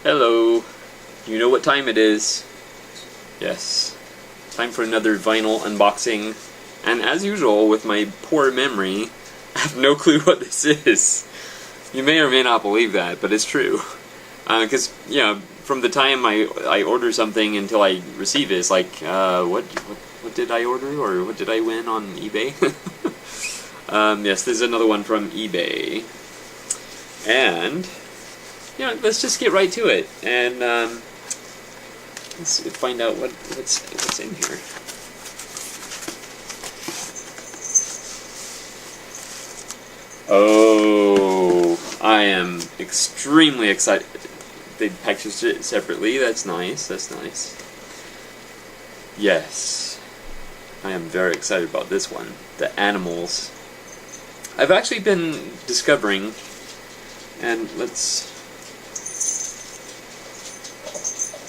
Hello. You know what time it is. Yes. Time for another vinyl unboxing. And as usual, with my poor memory, I have no clue what this is. You may or may not believe that, but it's true. Because, from the time I order something until I receive it, it's like, what did I order? Or what did I win on eBay? Yes, this is another one from eBay. And let's just get right to it, and let's find out what's in here. Oh, I am extremely excited. They packaged it separately. That's nice. That's nice. Yes, I am very excited about this one. The Animals. I've actually been discovering, and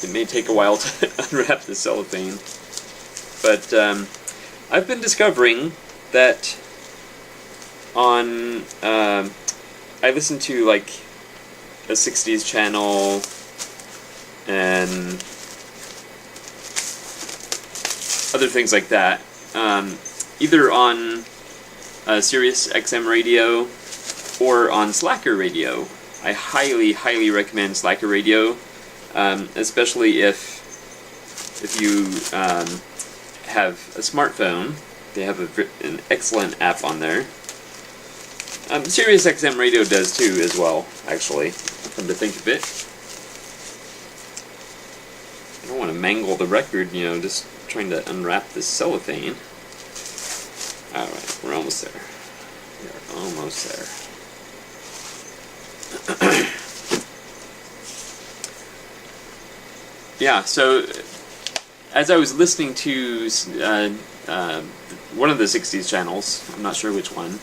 it may take a while to unwrap the cellophane, but I've been discovering that on, I listen to like a 60s channel and other things like that, either on Sirius XM radio or on Slacker radio. I highly recommend Slacker radio. Especially if you have a smartphone. They have an excellent app on there. Sirius XM Radio does too, as well, actually, come to think of it. I don't want to mangle the record, just trying to unwrap this cellophane. Alright, we're almost there. We're almost there. Yeah, so as I was listening to one of the 60s channels, I'm not sure which one,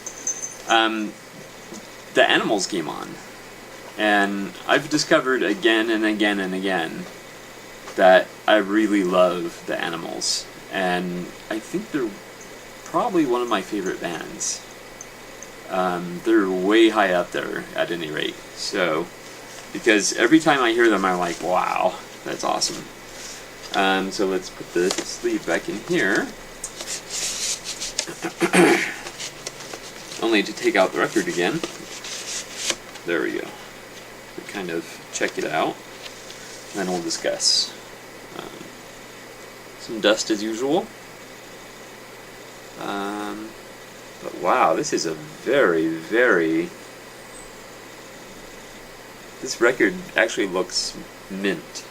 the Animals came on. And I've discovered again and again and again that I really love the Animals. And I think they're probably one of my favorite bands. They're way high up there, at any rate. So, because every time I hear them, I'm like, wow. That's awesome. So let's put the sleeve back in here. Only to take out the record again. There we go. We kind of check it out. Then we'll discuss. Some dust as usual. But wow, this is a very... This record actually looks mint.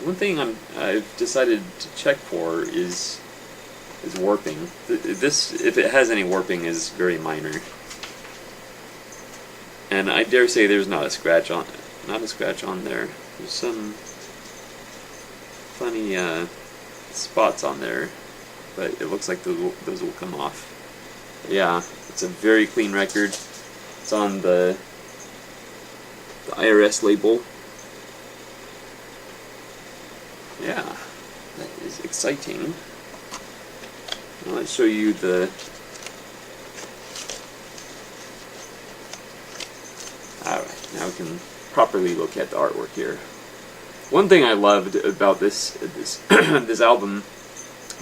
One thing I've decided to check for is warping. This, if it has any warping, is very minor. And I dare say there's not a scratch on there. There's some funny spots on there, but it looks like those will come off. But yeah, it's a very clean record. It's on the IRS label. Yeah, that is exciting. Now let's show you the... Alright, now we can properly look at the artwork here. One thing I loved about this this album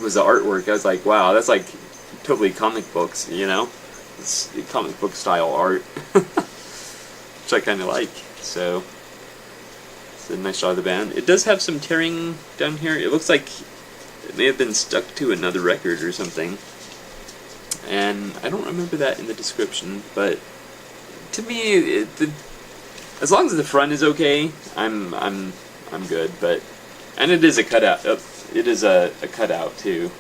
was the artwork. I was like, wow, that's like totally comic books, It's comic book style art. Which I kind of like, so... a nice shot of the band. It does have some tearing down here. It looks like it may have been stuck to another record or something. And I don't remember that in the description, but to me, as long as the front is okay, I'm good. And it is a cutout. It is a cutout too.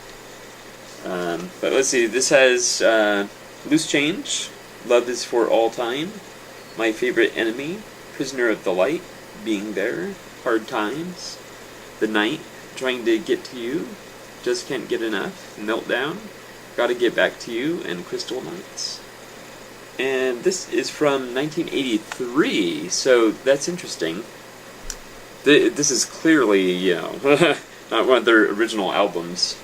But let's see. This has Loose Change, Love Is For All Time, My Favorite Enemy, Prisoner of the Light, Being There, Hard Times, The Night, Trying to Get to You, Just Can't Get Enough, Meltdown, Gotta Get Back to You, and Crystal Nights. And this is from 1983, so that's interesting. This is clearly, not one of their original albums.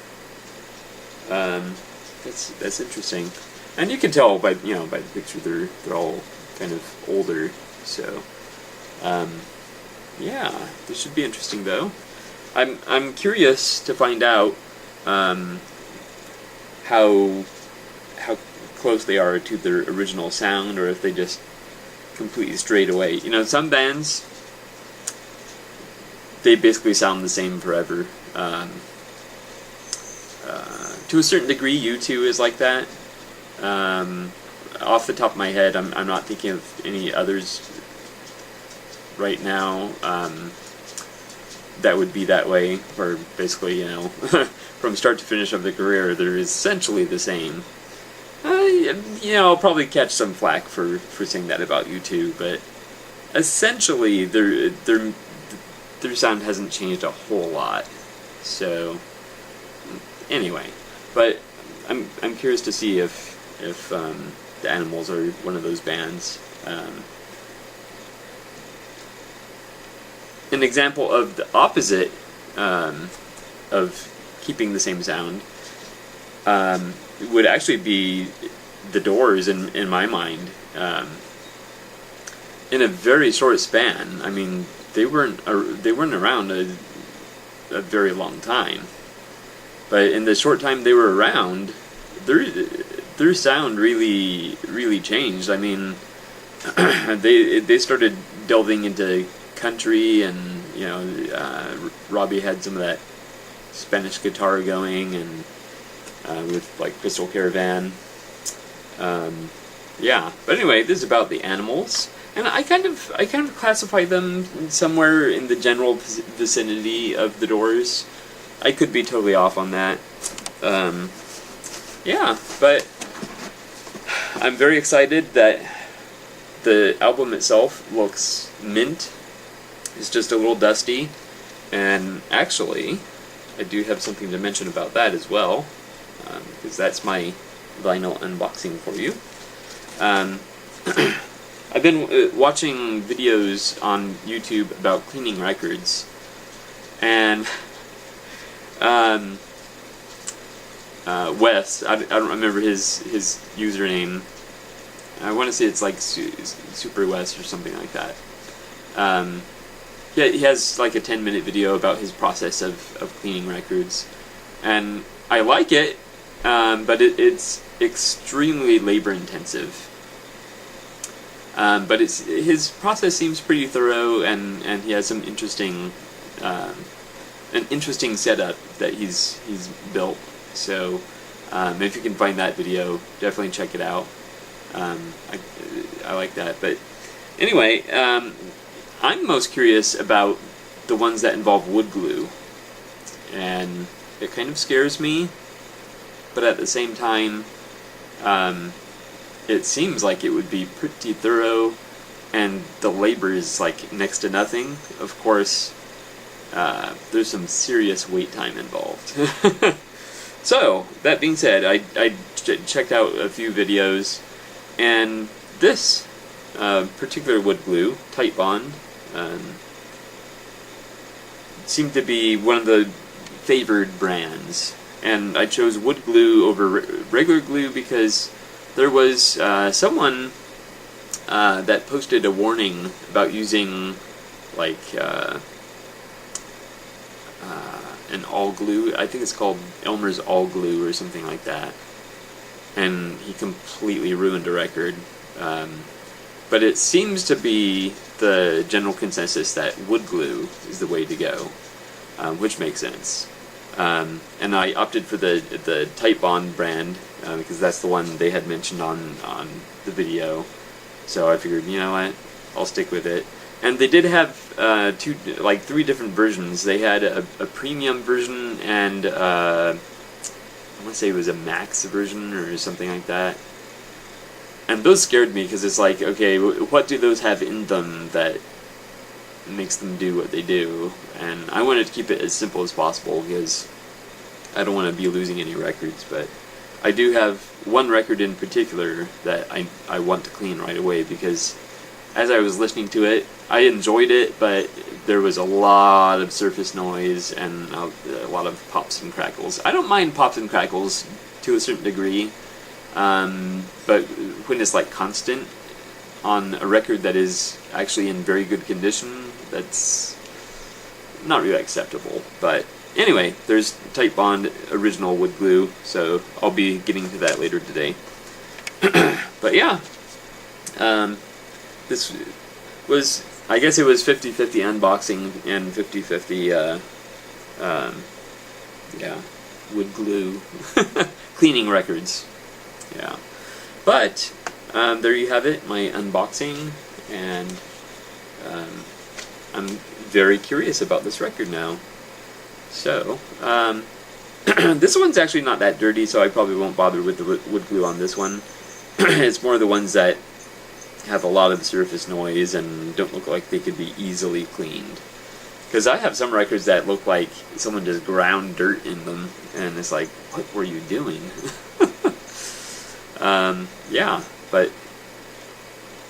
That's interesting. And you can tell by by the picture they're all kind of older, so Yeah, this should be interesting though. I'm curious to find out how how close they are to their original sound, or if they just completely strayed away. You know, some bands, they basically sound the same forever. To a certain degree, U2 is like that. Off the top of my head, I'm not thinking of any others right now that would be that way, where basically, you know, from start to finish of the career, they're essentially the same. You know, I'll probably catch some flack for saying that about U2, but essentially, their sound hasn't changed a whole lot. So, anyway, but I'm curious to see if the Animals are one of those bands. An example of the opposite of keeping the same sound would actually be the Doors in my mind. In a very short span, I mean, they weren't around a very long time, but in the short time they were around, their sound really changed. I mean, they started delving into country, and you know, Robbie had some of that Spanish guitar going, and with like Crystal Caravan. Yeah, but anyway, this is about the Animals, and I kind of classify them somewhere in the general vicinity of the Doors. I could be totally off on that. Yeah, but I'm very excited that the album itself looks mint. It's just a little dusty, and actually, I do have something to mention about that as well, because that's my vinyl unboxing for you. I've been watching videos on YouTube about cleaning records, and Wes, I don't remember his username. I want to say it's like Super West or something like that. Yeah, he has like a 10-minute video about his process of cleaning records, and I like it, but it's extremely labor intensive. But his process seems pretty thorough, and he has some interesting an interesting setup that he's built. So if you can find that video, definitely check it out. I like that. But anyway, I'm most curious about the ones that involve wood glue, and it kind of scares me, but at the same time, it seems like it would be pretty thorough, and the labor is like next to nothing. Of course, there's some serious wait time involved. So, that being said, I checked out a few videos, and this particular wood glue, Titebond, seemed to be one of the favored brands, and I chose wood glue over regular glue because there was someone that posted a warning about using like an all glue. I think it's called Elmer's All Glue or something like that, and he completely ruined a record. But it seems to be the general consensus that wood glue is the way to go, which makes sense. And I opted for the Titebond brand because that's the one they had mentioned on the video. So I figured, you know what, I'll stick with it. And they did have three different versions. They had a premium version and I want to say it was a max version or something like that. And those scared me because it's like, okay, what do those have in them that makes them do what they do? And I wanted to keep it as simple as possible because I don't want to be losing any records, but I do have one record in particular that I want to clean right away because as I was listening to it, I enjoyed it, but there was a lot of surface noise and a lot of pops and crackles. I don't mind pops and crackles to a certain degree, but when it's like constant on a record that is actually in very good condition, That's not really acceptable. But anyway, there's Titebond original wood glue, so I'll be getting to that later today. But yeah, this was, I guess it was 50-50 unboxing and 50-50, yeah, wood glue cleaning records. Yeah, but there you have it, my unboxing, and I'm very curious about this record now. So, this one's actually not that dirty, so I probably won't bother with the wood glue on this one. It's more the ones that have a lot of surface noise and don't look like they could be easily cleaned. Because I have some records that look like someone just ground dirt in them, and it's like, what were you doing? Yeah, but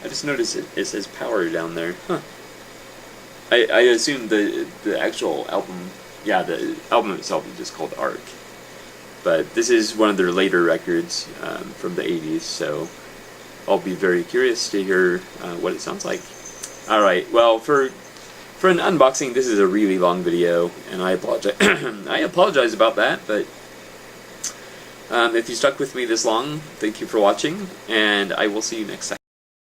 I just noticed it says power down there. Huh. I assume the actual album, yeah, the album itself is just called Arc. But this is one of their later records from the 80s, so I'll be very curious to hear what it sounds like. Alright, well, for an unboxing, this is a really long video, and I apologize. I apologize about that, but if you stuck with me this long, thank you for watching, and I will see you next time.